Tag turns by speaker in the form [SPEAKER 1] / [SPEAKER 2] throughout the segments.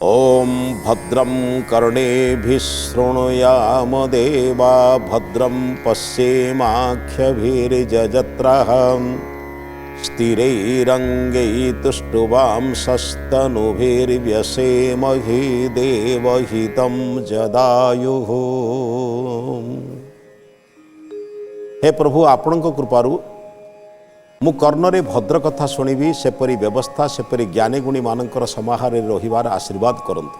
[SPEAKER 1] ओम भद्रं कर्णेभिः शृणुयाम देवा भद्रं पश्येमाख्यभिर्यजत्राः स्थिरैरङ्गैस्तुष्टुवांसस्तनुभिर्व्यसेमहि देवहितं जदायुः। हे प्रभु आपण कृपारू मु कर्णरे भद्र कथा शुणिबी सेपरी व्यवस्था सेपरी ज्ञानी गुणी मानकर समाहार रहिबार आशीर्वाद करंतु।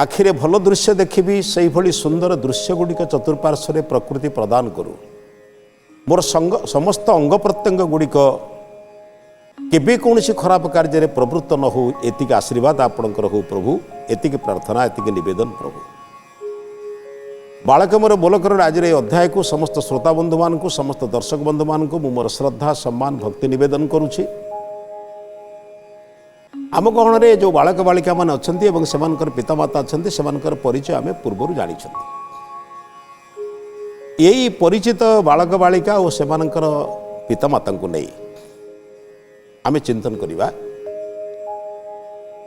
[SPEAKER 1] आखिरे भल दृश्य देखिबी सेहि भली सुंदर दृश्य गुड़िक चतुर्पार्श्व प्रकृति प्रदान करू। मोर समस्त अंग प्रत्यंग गुड़िक केबे कौनसी खराब कार्य प्रवृत्त न हो एतिक आशीर्वाद आपणकर हो प्रभु। एतिक प्रार्थना एतिक निवेदन प्रभु। बालक मोर बोलकर आज अध्याय को समस्त श्रोता बंधु मान को समस्त दर्शक बंधु मान को मोर श्रद्धा सम्मान भक्ति निवेदन करुछि। आम गहन में जो बालक बालिका मान अच्छा से पितामाता अच्छा से परिचय आम पूर्व जानी यही परिचित बालक बालिका और से पितामाता को नहीं आम चिंतन करवा।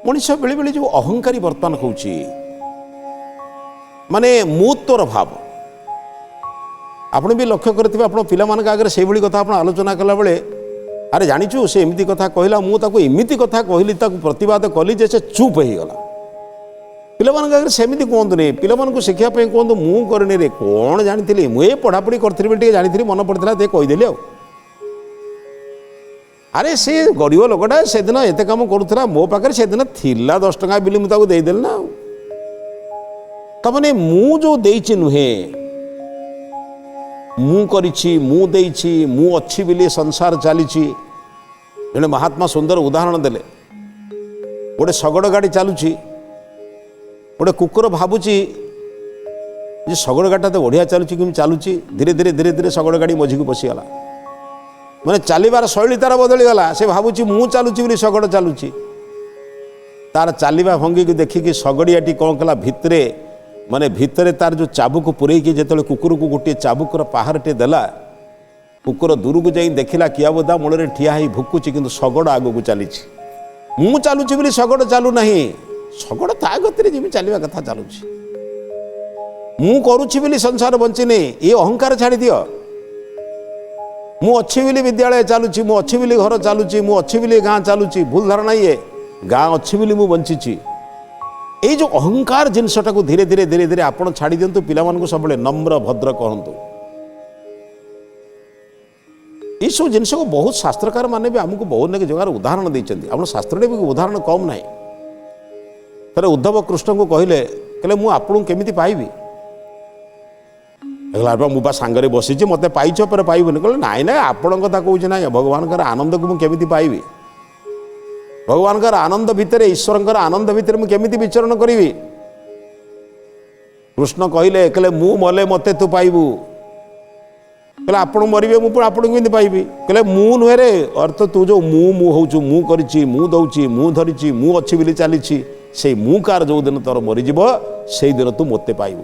[SPEAKER 1] मनुष्य बेले बेले जो अहंकारी बर्तमान होची माने मुतोर भाव आपण भी लक्ष्य करथिबे। आपण पिला मान आगे से भली कथा आपण आलोचना कला बेले अरे जानिचु से एमती कथा कहला मु ताको एमती कथा कहली ताको प्रतिवाद कली जे से चुप हो गला। पिला मान आगे सेमती कहंतु नहीं पिला मान को शिक्षा पे कहंतु मु करनी रे कोन जानिथिली मु ए पढ़ापढ़ी करथिबे टे जानिथिली मन पड़थिला ते कहि देली। अरे से गरीब लोकटा से दिन एते काम करूथला मो पाकर से दिन थिला 10 टका बिल मु ताको देई देल ना। तमने मु जो देइछि नुहे मु करिछि मु देइछि मु अच्छी बिली संसार चलीछि। जने महात्मा सुंदर उदाहरण देले। गोटे शगड़ गाड़ी चलुछि गोटे कुकुर भाबुछि जे शगड़ गाड़ी तो बढ़िया चलुछि कि चलुछि धीरे धीरे धीरे धीरे शगड़ गाड़ी मझी को पशिगला माने चलिबार शैली तार बदली गला। से भाबुछि मु चलुछि बोली शगड़ चलुछि तार चलिबा भंगी को देखिकी शगड़ियाटी कौन कला भितरे माने भितरे तार जो चाबुक पुरेकी जिते कुकुर को गोटे चाबुकर पहाड़टे देला कुकुर दूर को जाई देखिला किया बोदा मूल ठिया ही भुकुची किंतु शगड़ आगो को चली मु चलुची बोली शगड़ चालू नहीं शगड़ ता गति जिमी चलवा कथा चलुची मु करुची बोली संसार बंचिने ये अहंकार छाड़ी दियो। मु अच्छी बोली विद्यालय चलुची मु अच्छी बोली घर चलुची मु अच्छी बोली गाँ चलुची भूल धारणा ये गाँ अच्छी बोली मु बंची। ये जो अहंकार जिनसटा को धीरे धीरे धीरे धीरे आपण छाड़ी दिंतु पिला मानकु सबले नम्र भद्र कहंतु। ये सब जिनस को बहुत शास्त्रकार माने भी आमको बहुत नेक जगह उदाहरण देइछन्ति। आपण शास्त्र भी उदाहरण कम नाही। थरे उद्धव कृष्ण को कहले मु आपन केमिति पाइबी कहला मु बा सांगरे बसिछि मते पाइछ पर पाइबनी कहले नाइ नाइ आपण कथा कहउछि नाइ भगवान कर आनंद को मु केमिति पाइबी भगवान का आनंद भितर ईश्वर आनंद भितर मुझे केमिति विचरण करी। कृष्ण कहले कहले मु मले मते तू पाइबू कहले आपण मरिबे मु आपण केमिति पाइबी कहले मु नुहे रे अर्थ तू जो मु मु होउछु मु करिछि मु दउछि मु धरिछि मु अच्छी बिली चलीछि से मु कार जो दिन तोर मरीजिब से दिन तू मते पाइबू।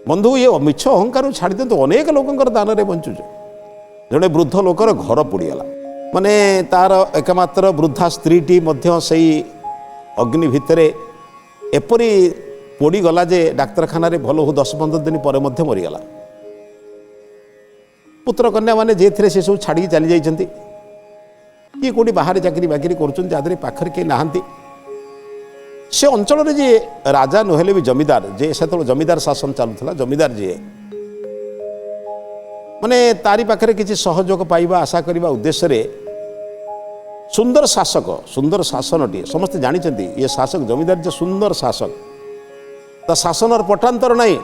[SPEAKER 1] बंधु ये मिछ अहंकार छाड़ी दिंतु अनेक लोकंकर दान रे बंचुछ। जड़े वृद्ध लोकर घर पोड़ीगला माने तार एकमात्र वृद्धा स्त्रीटी मध्य सही अग्नि भितरे एपरी पोड़ीगला जे डाक्तरखाना रे भल हो 10-15 दिन पर मध्य मरीगला। पुत्र कन्या माने जे थे से सब छाड़ी चली जाइछन्ति कि कोटी बाहर चाकरी बाकरी करुछन जादरे पाखर के नाहंती। से अंचल रे जे राजा नहेले भी जमीदार जे सेतल जमीदार शासन चालुथला जमीदार जे माने तारी पाखरे किछि सहयोग पाइबा आशा करबा उद्देश्य रे सुंदर शासनटी समस्त जानी ये शासक जमीदार जे सुंदर शासक ता शासनर पटांतर नहीं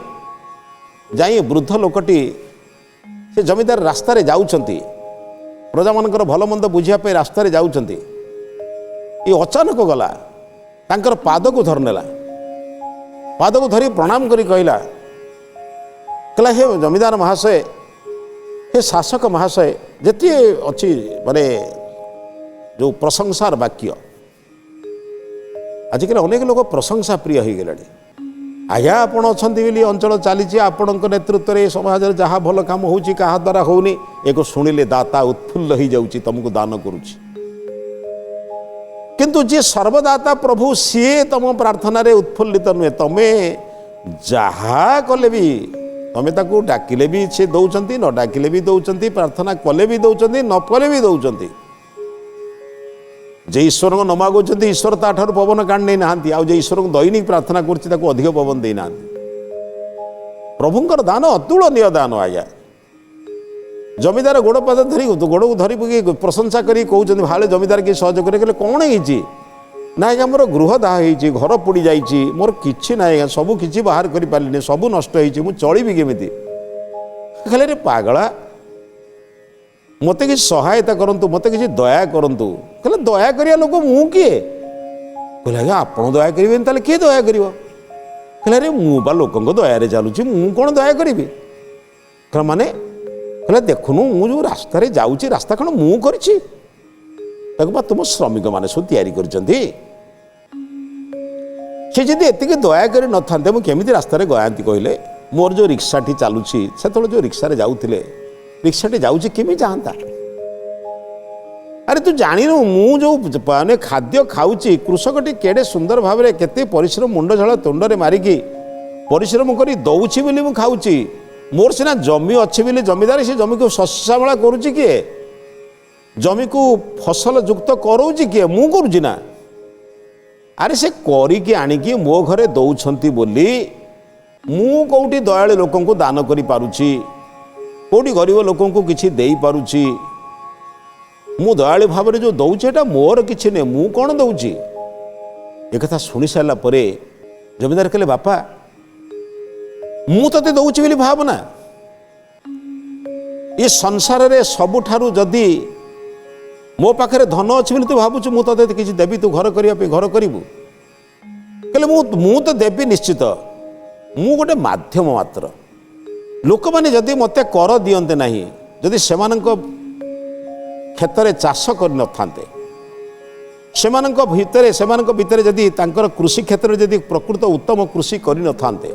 [SPEAKER 1] जाई वृद्ध लोकटी से जमीदार रास्ता रे जाउछंती प्रजा मानकर भल मंद बुझिया पे रास्ता रे जाउछंती ये अचानक गला तांकर पाद को धरनेला पाद को धरी प्रणाम करी कहला हे जमीदार महाशय हे शासक महाशय जेती अच्छी माने जो प्रशंसार वाक्य आजिकल अनेक लोग प्रशंसा प्रिय हो गले आज्ञा आपण अच्छा अंचल चली आपण नेतृत्व में समाज में जहाँ भल कम हो द्वारा होनी एक शुणिले दाता उत्फुल्ल हो जाऊँ तुमको दान करुच्ची किंतु जी सर्वदाता प्रभु सी तुम प्रार्थना रे उत्फुल्लित नुहे तमे जहा कले भी तमें ताकू डाकिले भी से दौरान न डाकिले भी दौरान प्रार्थना कले भी दौरान न कले भी दौरान जे ईश्वर को न मागुंट ईश्वर ताठर पवन काढ़ नहीं ना जे ईश्वर को दैनिक प्रार्थना कर अधिक पवन देना प्रभुंर दान अतुलनीय दान आज्ञा जमीदार गोड़ पाद धरी गोड़ को धरी प्रशंसा करी कहते भाले जमीदार किए सहयोग करें कौन है ना आज्ञा मोर गृह दाह हो घर पोड़ी जाइए मोर कि ना आज्ञा सबू किसी बाहर कर पारे सबू नष्ट हो चलि केमी खाली रे पागला मत कि सहायता करंतु मत कि दया करंतु कहले दया करिया लोक मु किए कहले आज्ञा आपण दया करेंगे ताले किए दया कर कहले रे मु बा लोक दया चलुची मु कौन दया करी कहला माने कहले देखुनु मु जो रास्ता रे जाऊची रास्ता कौन मु करछि तुम श्रमिक मैंने सब तैयारी करछंती से जदि एतिके दया करी न थांते मु केमिति रास्ता रे गयांती कहले मोर जो रिक्साटी चलुची से जो रिक्सा रे जाउथिले रिक्साटी जाऊँगी केमी चाहता अरे तू जानिनु मु जो माने खाद्य खाऊची कृषकटी केड़े सुंदर भाव में केते परिश्रम मुंड झाल तुंडरे मारिकी परिश्रम करी दउछि बोली मु खाऊची मोर सिना जमी अच्छी बोली जमीदार से जमी को शस्य श्यामला करुची किए जमी को फसल युक्त करोची किए मु करुची ना अरे से करिकी आनिकी मो घरे दउछंती बोली मु कोउटी दयालु लोकन को दान करि पारुची कोटी गरीब लोक किसी दे पारुची मु दयालु भाव में जो दौचे मोर किसी नहीं मु कौन दौची एक शुणी सारा जमीदार कहले बापा मु ते दौची बोली भावना ये संसार रे सबुठारु जदि मो पाखे धन अच्छी बोली तू भावुँ मु ते किसी देवी तू घर करने घर करू कहले मु तो देवी निश्चित मु गोटे माध्यम मात्र लोक मैंने जदि मत कर दियंते नहीं जदि सेमानंक क्षेत्र चाष कर नथांते सेमानंक भितर जदि तांकर कृषि क्षेत्र जदि प्रकृत उत्तम कृषि कर नथांते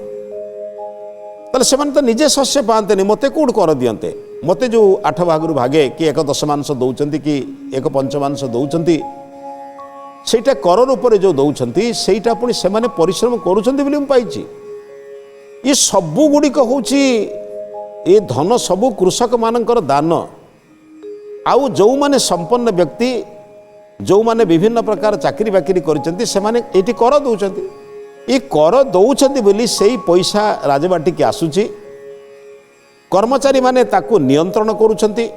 [SPEAKER 1] ताले सेमान तो निजे शस्य पाते नहीं मत कौट कर दियंते मत जो 8 भाग भागे कि 1 दशमांश दौरान कि 1 पंचमांश दौरान सेटा कर रूप जो दौरान सेटा पुणी से परिश्रम करुँच पाई ये सबू गुड़िक हूँ ये धन सबू कृषक मानकर दान आउ जो माने संपन्न व्यक्ति जो माने विभिन्न प्रकार चाकरी बाकरी करचंती से माने एटी कर दौरान ये कर दौरान बोली से पैसा राजबाटी की आसुची कर्मचारी माने ताकू नियंत्रण करुछंती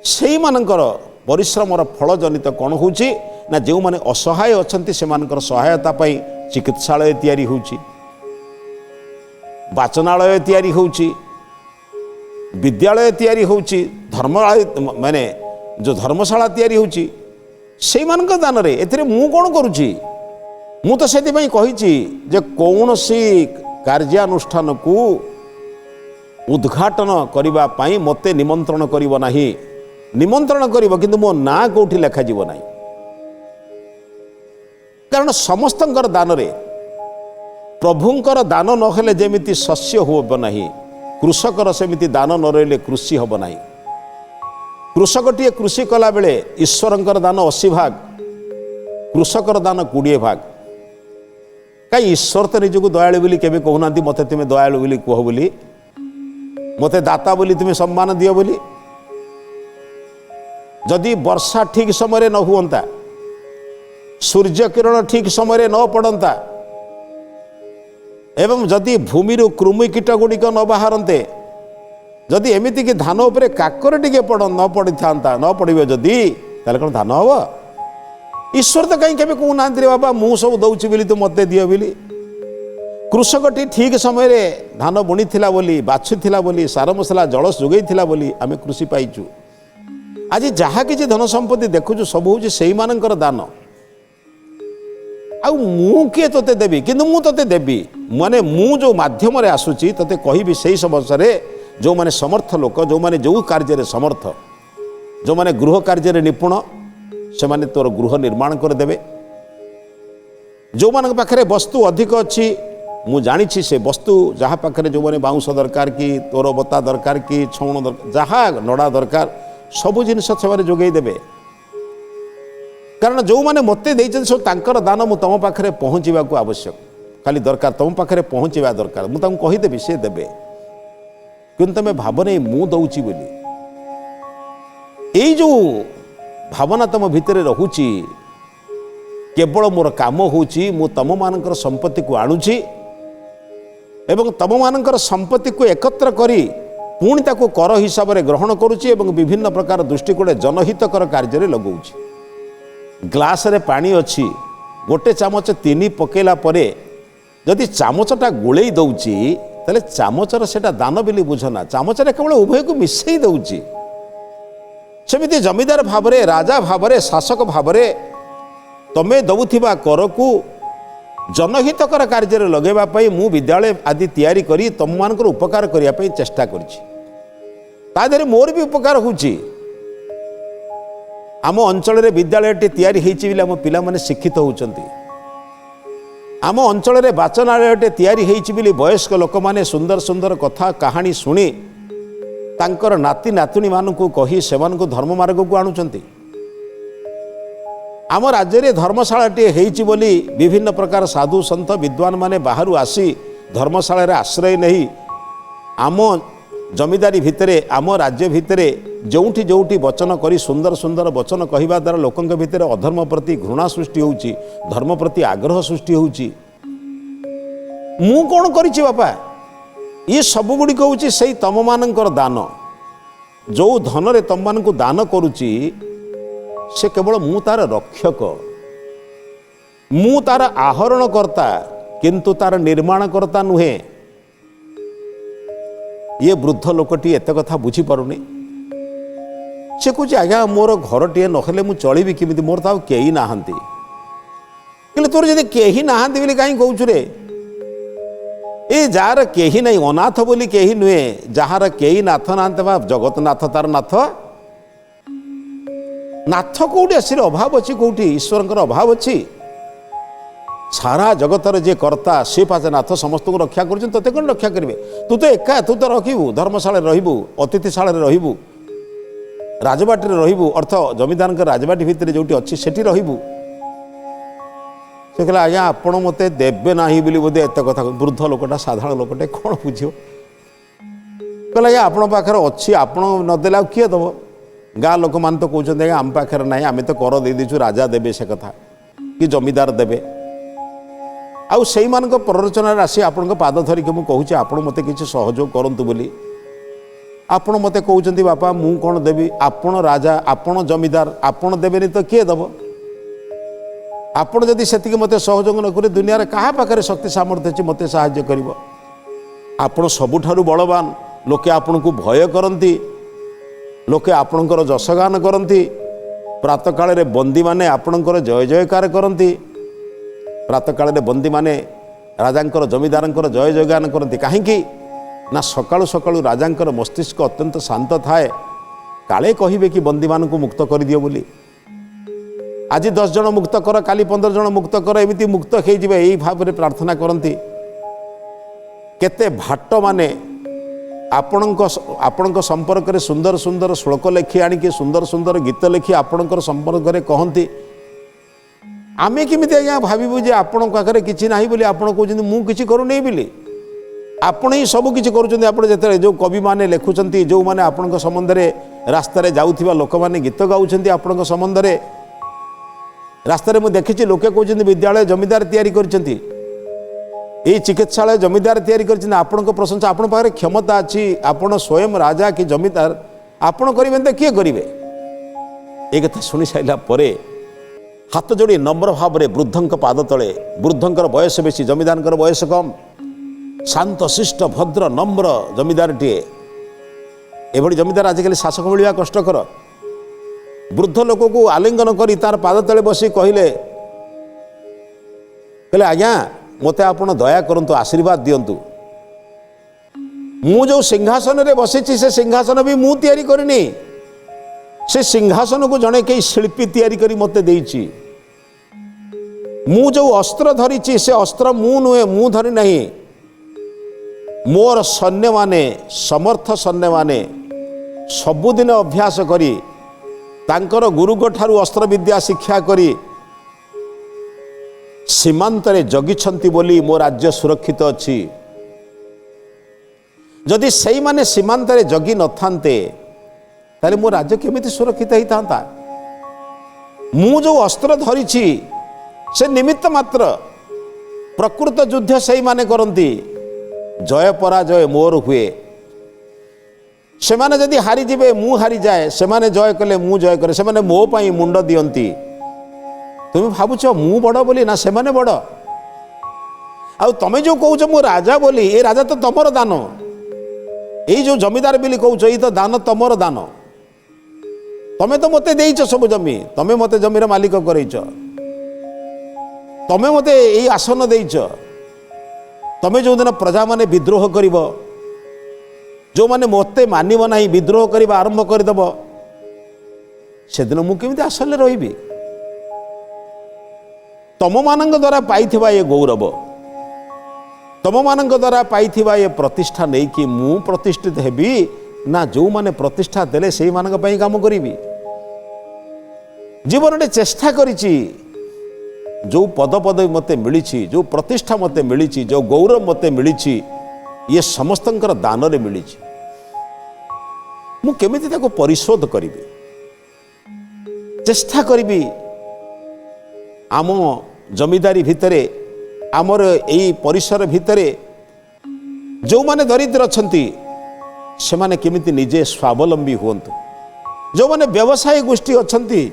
[SPEAKER 1] से मानकर परिश्रमर फल जनित कौन होची ना जो माने असहाय अछंती से मानकर सहायता पाई चिकित्सालय तैयारी होची वाचनालय तैयारी होची विद्यालय तैयारी होची धर्मालय माने जो धर्मशाला तैयारी होची से मानक दान रे एथिरे मु कोन करूची मु तो सेति पई कहिची जे कौनसी कार्यानुष्ठान को उद्घाटन करिबा पई मते निमंत्रण करिवो नाही निमंत्रण करिवो किंतु मो ना कोठी लेखा जीवो नाही कारण समस्तंकर दान रे प्रभुंकर दान नहेले जेमिति शस्य होब नाही कृषकर सेमिति दान न रहिले कृषि होब नाही कृषकटीए कृषि कला बेले ईश्वरंकर दान 80 भाग कृषकर दान 20 भाग कई ईश्वर तो निजको दयालु बोली केबे कहूना मते तुम दयालु बोली कह बोली मते दाता बोली तुम सम्मान दियो बोली जदि वर्षा ठीक समय न हुअंता सूर्य किरण ठीक समय न पड़ता एवं जदि भूमि कृमि कीट गुड़िक न बाहरते जदि एमती कि धान उपरे काकर टिके न पड़ी था न पड़े जदि ताले कौन धान हम ईश्वर तो कहीं केबे कहूना रे बाबा मु सब दौची बोली तू मते दियो बोली कृषकटी ठीक समय रे धान बुणी थिला बोली बाछुला बोली सार मसला जल जोगई थिला बोली आमे कृषि पाइचु आज जहाँ किसी धन संपत्ति देखुचु सब हूँ से मानकर दान आउ मु किए तोते देवी किंतु मु तोते देवी माने मु जो माध्यम रे आसुची तोते कहिबी सेही समस्या जो माने समर्थ लोक जो माने जो कार्य रे समर्थ जो माने गृह कार्य रे निपुण से माने तोर गृह निर्माण कर देबे जो मान पाखरे वस्तु अधिक अच्छी मु जानी से वस्तु जहाँ पाखरे जो माने बाउंश दरकार कि तोर बता दरकार कि छौण दरकार जहाँ नड़ा दरकार सबु जिनस से जोगई देबे कारण जो मैंने मत देते सब तांकर दान मु तुम पाखे पहुँचवा आवश्यक खाली दरकार तुम पाखे पहुँचवा दरकार मुझे कहीदेवी सी देवे कि तुम भाव नहीं मु दौची बोली यही जो भावना तुम भितर रोची केवल मोर काम होची मु तुम मानकर संपत्ति को आणुची एवं तुम मानकर संपत्ति को एकत्र करी पुणी ताको कर हिसाब से ग्रहण करुची एवं विभिन्न प्रकार दृष्टिकोण जनहितकर कार्य लगाऊँ ग्लास रे पानी अच्छी गोटे चामच 3 पकेला परे जदि चामचटा गोले दौची ताले चामचर सेटा दान बोली बुझना चामचरे केवल उभय को मिसई दौची सेमिति जमीदार भावरे राजा भावरे शासक भावरे तमे दौथिबा कर को जनहितकर कार्य लगेबा पई मु विद्यालय आदि तैयारी करी तुम मानकर उपकार करिया पई चेष्टा करछि ता देहरे मोर भी उपकार होछि आम अंचल रे विद्यालयटी तैयारी होइछि बिले आम पिला माने शिक्षित होउचंती आम अंचल रे वाचनालयटे तैयारी होइछि बिले वयस्क लोक माने सुंदर सुंदर कथा कहानी शुणी तांकर नाती नातुणी मानकु कही सेमानकु धर्म मार्ग को आणुचंती आम राज्य रे धर्मशालाटी होइछि बोली विभिन्न प्रकार साधु संत विद्वान माने बाहरु आसी धर्मशाला रे आश्रय नहीं आम जमीदारी भितरे आम राज्य भितरे जोठी जोठी वचन करी सुंदर सुंदर वचन कहवा द्वारा लोकंक भितरे अधर्म प्रति घृणा सृष्टि होउछि धर्म प्रति आग्रह सृष्टि होउछि मु कोन करिछि बापा ये सब गुड़ी होउछि सेई तम मानकर दान जो धन रे तम मानकु दान करुछि से केवल मु तार रक्षक मु तार आहरण करता किंतु तार निर्माण करता नुहे ये वृद्ध लोकटी एत कथा बुझी पारुनी से कह आज्ञा मोर घर टे नखले मु चलि किमिति मोर तो कई नाहांती कि तोर जदि केही नाहांती बोली कहीं कहूँ रे ए जार केही नहीं अनाथ बोली केही नुहे जार केही नाथ नाहांते बा जगतनाथ तार नाथ नाथ कौटी आसी अभाव अच्छी कौटी ईश्वर अभाव अच्छी सारा जगतर जे कर्ता से पाचे नाथ समस्त को रक्षा कर ते कौन रक्षा करेंगे तू तो एका तू तो रखू धर्मशाला रही अतिथिशाला रही राजबाटी रही अर्थ जमीदार राजबाटी भितर जो अच्छी से रही से कहला आज्ञा आपण मत देवे ना बोधे एत कथा वृद्ध लोकटा साधारण लोकटे कौन बुझ कहला आज्ञा आपण पाखे अच्छी आपण नदेला किए दब गाँ लोक मान तो कहते आम पाखे ना आम तो कर दे दीचु राजा देवे से कथा कि जमीदार देवे आउ से प्ररोचन आसी आपण पाद धरिक मुझे कहूँ आपण मत किसी सहयोग करूँ बोली आपण मत कहते बापा मु कौन देवी आपण राजा आपण जमीदार आपण देवेनि तो किए दब आपण जदि से मत सहयोग न करे दुनिया क्या पाखे शक्ति सामर्थ्य अच्छी मत साहाय्य कर आपण सबुठारु बलवान लोके आपण को भय करती लोके आपणकर जशगान करती प्रातः काल बंदी माने आपणकर जय जयकार करती प्रातः काल बंदी माने राजांकर जमीदारंकर जय जयगान करती कहीं ना सकाळु सकाळु राजांकर मस्तिष्क अत्यंत शांत थाए काले कहिबे कि बंदी मान को मुक्त कर दियो बोली आज 10 जन मुक्त कर काली 15 जन मुक्त कर एमिति मुक्त हो जिवे एई भाव में प्रार्थना करती केते भाट माने आपणक संपर्क में सुंदर सुंदर श्लोक लिखि आणिकी सुंदर सुंदर गीत लिखि आपणकर संपर्क में कहती आमे किमिति आज्ञा भाविबु जे आपण पाखरे किछि नाही बोली आपण कहउछन्ति मु किछि करू नै बोली आपण ही सब किछि करूछन्ति आपण जेते जो कवि माने लेखुछन्ति जो माने आपणक संबंध रे रास्ता रे जाउथिबा लोक माने गीत गाउछन्ति आपणक संबंध रे रास्ता रे मु देखिछि लोके कहउछन्ति विद्यालय जमीदार तयारी करछन्ति ये चिकित्सालय जमीदार तैयारी करछन्ति आपणक प्रशंसा आपण पाखरे क्षमता अछि आपण स्वयं राजा कि जमीदार आपण करिबे त किए करिवे ए कथा सुनि साइला परे हाथ जोड़ी नम्र भाव में वृद्धंक पाद तले वृद्धंकर बयस बेसी जमीदार बयस कम शांत शिष्ट भद्र नम्र जमीदार टीए एभली जमीदार आजिकल शासक मिलवा कष्टकर वृद्ध लोक को आलिंगन करी तार पाद तले बसी कहले आज्ञा मते आपण दया करंतु आशीर्वाद दियंतु मु जो सिंहासन रे बसीची से सिंहासन भी मु तैयारी करनी से सिंहासन को जड़े कई शिल्पी तैयारी करी मते देइची मु जो अस्त्र धरीची से अस्त्र मु नुहे मु धरी नहीं मोर सैन्य माने समर्थ सैन्य माने सबुदिन अभ्यास करी तांकर गुरुଙ୍କ ଠାରୁ अस्त्र विद्या शिक्षा करी सीमांतरे जगिछंती बोली मो राज्य सुरक्षित अच्छी। जदि सही माने सीमांतरे जगी न थांते ताले मो राज्य केमिति सुरक्षित ही था। मु जो अस्त्र धरी से निमित्त मात्र, प्रकृत युद्ध सही माने करती, जय पराजय मोर हुए। से माने जदि हारी जिबे मु हारी जाए, से माने जय कले मु जय करे, से माने मो पाई मुंड दियंती। तुम भावुच मु बड़ बोली ना से माने बड़? आ तमे जो कहूच मु राजा बोली, ए राजा तो तमर दान। ये जो जमीदार बोली कहूच ये तो दान तमर दान। तमे तो मते देइछ सब जमी, तमे मते जमीर मालिक करैछ, तमे मते ये आसन देइछ। तमे जो दिन प्रजा माने विद्रोह करिब, जो माने मते मानिब नाही विद्रोह करिबा आरंभ करदेब, से दिन मु केमिति आसन रहिबी? तम मानक द्वारा पाइथिबा ये गौरव, तम मानक द्वारा पाइथिबा ये प्रतिष्ठा नहीं कि मु प्रतिष्ठित हेबी ना जो माने प्रतिष्ठा देले से मानक पई काम करिबी। जीवन में चेष्टा करिछि, जो पद पदवी मते मिली, जो प्रतिष्ठा मते मिली, जो गौरव मते मिली, ये समस्तंकर दान रे मिली। मु केमिति ताको परिशोध करिबी? चेष्टा करिबी आम जमीदारी भितरे, आमर यही परिसर भितरे जो माने दरिद्र अछंती से माने केमिति निजे स्वावलंबी हुंतु। जो माने व्यवसाय गोष्ठी अछंती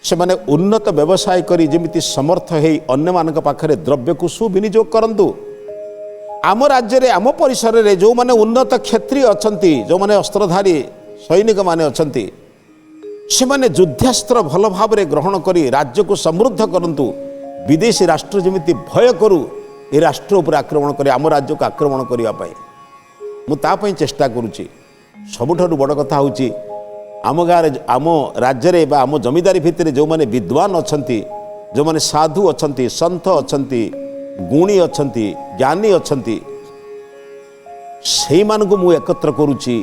[SPEAKER 1] से माने उन्नत व्यवसाय करी जेमिति समर्थ है अन्य मानक पाखरे द्रव्य को सुविनियोग करंतु। आम राज्य रे, आम परिसर रे जो माने उन्नत क्षत्रिय अछंती, जो माने अस्त्रधारी सैनिक माने अछंती, से माने युद्धास्त्र भल भाव रे ग्रहण करी राज्य को समृद्ध करंतु। विदेशी राष्ट्र जेमिति भय करू ए राष्ट्र उपर आक्रमण करी आम राज्य को आक्रमण करिया पाई मु ता पई चेष्टा करूची। सबुठारु बड़ कथा होची आम गाँव आम राज्य रे बा आम जमीदारी भितर जो माने विद्वान अछंती, जो माने साधु अछंती, संत अछंती, गुणी अछंती, ज्ञानी अछंती, सेई मानकु मु एकत्र करूची।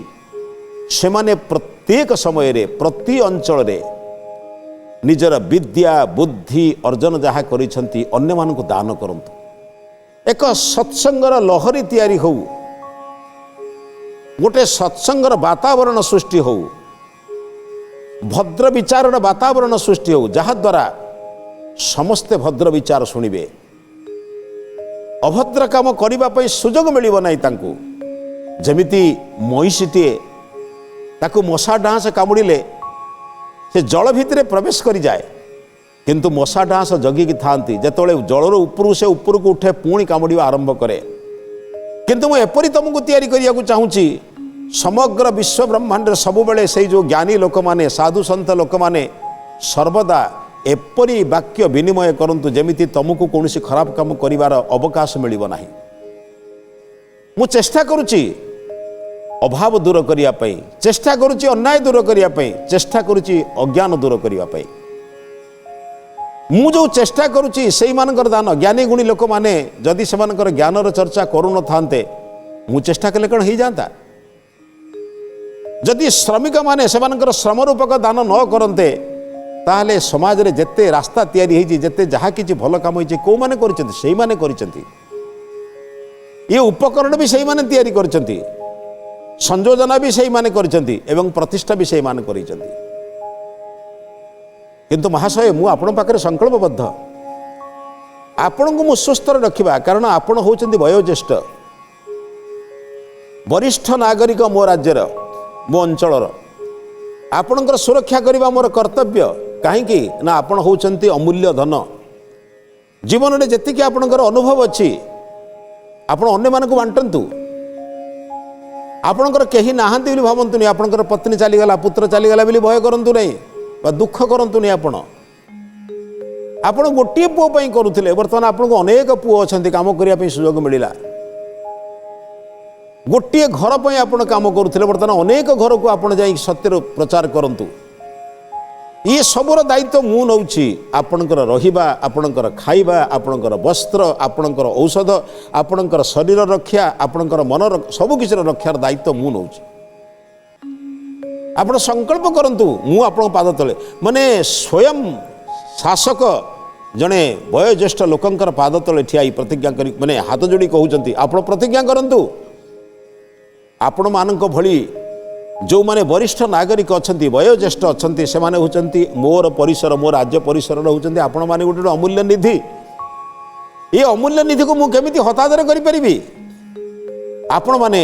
[SPEAKER 1] से माने प्रत्येक समय रे, प्रति अंचल रे निजर विद्या बुद्धि अर्जन जहाँ करिसंती अन्य मानकु दान करंतु। एक सत्संगर लहरी तैयारी हो, गोटे सत्संगर वातावरण सृष्टि हो, भद्र विचार वातावरण सृष्टि हो, जहा द्वारा समस्ते भद्र विचार शुणिबे। अभद्र काम करिबा पई सुजोग मिलिब नाही तांकु। जेमिति महिषीटीए ताकू मशा डांस कामुड़िले से जल भितर प्रवेश करी जाए, किंतु मशा डांस जगिकी थांती जेतोले जलर उपरू से उपरू को उठे पुणी कामुड़िबा आरंभ करे। किंतु मु एपरि तुमको तैयारी करिया को चाहूची, समग्र विश्व ब्रह्मांड सब बेले से जो ज्ञानी लोक माने, साधु संत लोक माने सर्वदा एपरि वाक्य विनिमय करंतु जेमिति तुमको कौनसी खराब काम करिवार अवकाश मिलिब नाही। मु चेष्टा करूची अभाव दूर करिया पई, चेष्टा करूची अन्याय दूर करिया पई, चेष्टा करूची अज्ञान दूर करिया पई। मु जो चेष्टा करूची सेई मानकर दान ज्ञानी गुणी लोक माने जदि से मानकर ज्ञानर चर्चा करू न थांते मु चेष्टा कले कण ही जाता। जदि श्रमिक माने से मानकर श्रम रूपक दान न करते ताहले समाज रे जेते रास्ता तैयारी हेजी, जेते जहा किछि भल काम होइछि को माने करिसंती सेई माने करिसंती। ये उपकरण भी सेई माने तैयारी करिसंती, संयोजना भी सही माने करिसंती एवं प्रतिष्ठा भी सही माने करिसंती। किंतु महाशय मु आपण पाखरे संकल्पबद्ध, आपण को मु सुस्तर रखिबा, कारण आपण होचंती वयोज्येष्ठ वरिष्ठ नागरिक मो राज्यर मो अंचलर। आपणकर सुरक्षा करबा मोर कर्तव्य। काहेकि ना आपण होचंती अमूल्य धन। जीवन में जेतिकी आपणकर अनुभव अछि आपण अन्य मानकु बांटंतु। आपणकर केही नाहांती बोली भावंतुनी, आपणकर पत्नी चलीगला, पुत्र चलीगला बोली भय करंतु नहीं बा दुख करंतु नहीं। आपण गोटे पुओ पई करूथिले, वर्तमान आपनको अनेक पुओ अछंती, काम करिया पई सुयोग मिलिला। गोटे घर पर आपण काम करूथिले, वर्तमान अनेक घर को आपण जाई सत्यर प्रचार करंतु। ये सबुर दायित्व मु नौछि। आपणकर रहिबा, आपणकर खाइबा, आपणकर वस्त्र, आपणकर औषध, आपणकर शरीर रक्षा, आपणकर मन सब किसी रक्षार दायित्व मु नौछि। ଆପଣ ସଂକଳ୍ପ କରନ୍ତୁ ମୁଁ ଆପଣଙ୍କ ପାଦ ତଳେ, ମାନେ ସ୍ୱୟଂ ଶାସକ ଜଣେ ବୟୋଜ୍ୟେଷ୍ଠ ଲୋକଙ୍କର ପାଦ ତଳେ ଠିଆ ହୋଇ ପ୍ରତିଜ୍ଞା କରି ମାନେ ହାତ ଯୋଡ଼ି କହୁଛନ୍ତି ଆପଣ ପ୍ରତିଜ୍ଞା କରନ୍ତୁ ଆପଣମାନଙ୍କ ଭଳି ଯେଉଁମାନେ ବରିଷ୍ଠ ନାଗରିକ ଅଛନ୍ତି ବୟୋଜ୍ୟେଷ୍ଠ ଅଛନ୍ତି ସେମାନେ ହେଉଛନ୍ତି ମୋର ପରିସର ମୋ ରାଜ୍ୟ ପରିସରର ହେଉଛନ୍ତି ଆପଣମାନେ ଗୋଟେ ଗୋଟେ ଅମୂଲ୍ୟ ନିଧି। ଏ ଅମୂଲ୍ୟ ନିଧିକୁ ମୁଁ କେମିତି ହତାଦର କରିପାରିବି? ଆପଣମାନେ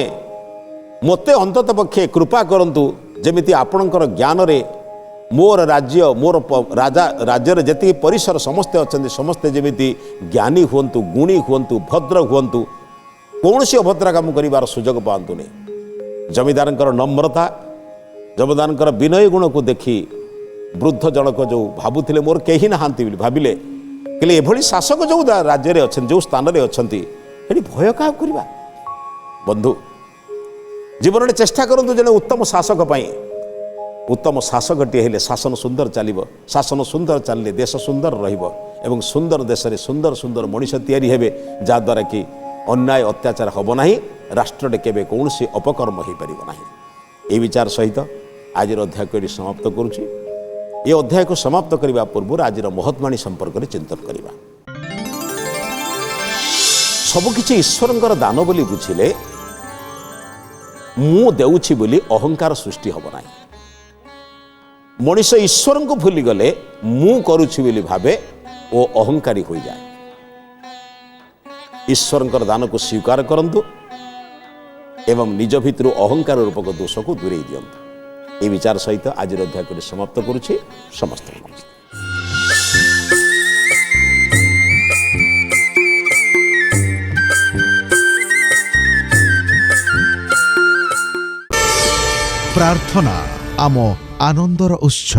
[SPEAKER 1] ମୋତେ ଅନ୍ତତଃ ପକ୍ଷେ କୃପା କରନ୍ତୁ ଯେମିତି ଆପଣଙ୍କର ଜ୍ଞାନରେ ମୋର ରାଜ୍ୟ ମୋର ରାଜ୍ୟରେ ଯେତିକି ପରିସର ସମସ୍ତେ ଅଛନ୍ତି ସମସ୍ତେ ଯେମିତି ଜ୍ଞାନୀ ହୁଅନ୍ତୁ ଗୁଣୀ ହୁଅନ୍ତୁ ଭଦ୍ର ହୁଅନ୍ତୁ କୌଣସି ଅଭଦ୍ର କାମ କରିବାର ସୁଯୋଗ ପାଆନ୍ତୁନି। ଜମିଦାରଙ୍କର ନମ୍ରତା ଜମିଦାରଙ୍କର ବିନୟ ଗୁଣକୁ ଦେଖି ବୃଦ୍ଧ ଜଣକ ଯେଉଁ ଭାବୁଥିଲେ ମୋର କେହି ନାହାନ୍ତି ବୋଲି ଭାବିଲେ କହିଲେ ଏଭଳି ଶାସକ ଯେଉଁ ରାଜ୍ୟରେ ଅଛନ୍ତି ଯେଉଁ ସ୍ଥାନରେ ଅଛନ୍ତି ସେଠି ଭୟ କାହାକୁ କରିବା? ବନ୍ଧୁ ଜୀବନରେ ଚେଷ୍ଟା କରନ୍ତୁ ଜଣେ ଉତ୍ତମ ଶାସକ ପାଇଁ। ଉତ୍ତମ ଶାସକଟିଏ ହେଲେ ଶାସନ ସୁନ୍ଦର ଚାଲିବ, ଶାସନ ସୁନ୍ଦର ଚାଲିଲେ ଦେଶ ସୁନ୍ଦର ରହିବ ଏବଂ ସୁନ୍ଦର ଦେଶରେ ସୁନ୍ଦର ସୁନ୍ଦର ମଣିଷ ତିଆରି ହେବେ ଯାହାଦ୍ୱାରା କି ଅନ୍ୟାୟ ଅତ୍ୟାଚାର ହେବ ନାହିଁ, ରାଷ୍ଟ୍ରରେ କେବେ କୌଣସି ଅପକର୍ମ ହୋଇପାରିବ ନାହିଁ। ଏହି ବିଚାର ସହିତ ଆଜିର ଅଧ୍ୟାୟକୁ ଏଠି ସମାପ୍ତ କରୁଛି। ଏ ଅଧ୍ୟାୟକୁ ସମାପ୍ତ କରିବା ପୂର୍ବରୁ ଆଜିର ମହତ୍ବାଣୀ ସମ୍ପର୍କରେ ଚିନ୍ତନ କରିବା। ସବୁକିଛି ଈଶ୍ୱରଙ୍କର ଦାନ ବୋଲି ବୁଝିଲେ ମୁଁ ଦେଉଛି ବୋଲି ଅହଙ୍କାର ସୃଷ୍ଟି ହେବ ନାହିଁ। ମଣିଷ ଈଶ୍ୱରଙ୍କୁ ଭୁଲିଗଲେ ମୁଁ କରୁଛି ବୋଲି ଭାବେ ଓ ଅହଙ୍କାରୀ ହୋଇଯାଏ। ଈଶ୍ୱରଙ୍କର ଦାନକୁ ସ୍ୱୀକାର କରନ୍ତୁ ଏବଂ ନିଜ ଭିତରୁ ଅହଙ୍କାର ରୂପକ ଦୋଷକୁ ଦୂରେଇ ଦିଅନ୍ତୁ। ଏହି ବିଚାର ସହିତ ଆଜିର ଅଧ୍ୟାୟକୁ ସମାପ୍ତ କରୁଛି। ସମସ୍ତଙ୍କୁ ନମସ୍କାର।
[SPEAKER 2] ପ୍ରାର୍ଥନା ଆମ ଆନନ୍ଦର ଉତ୍ସ।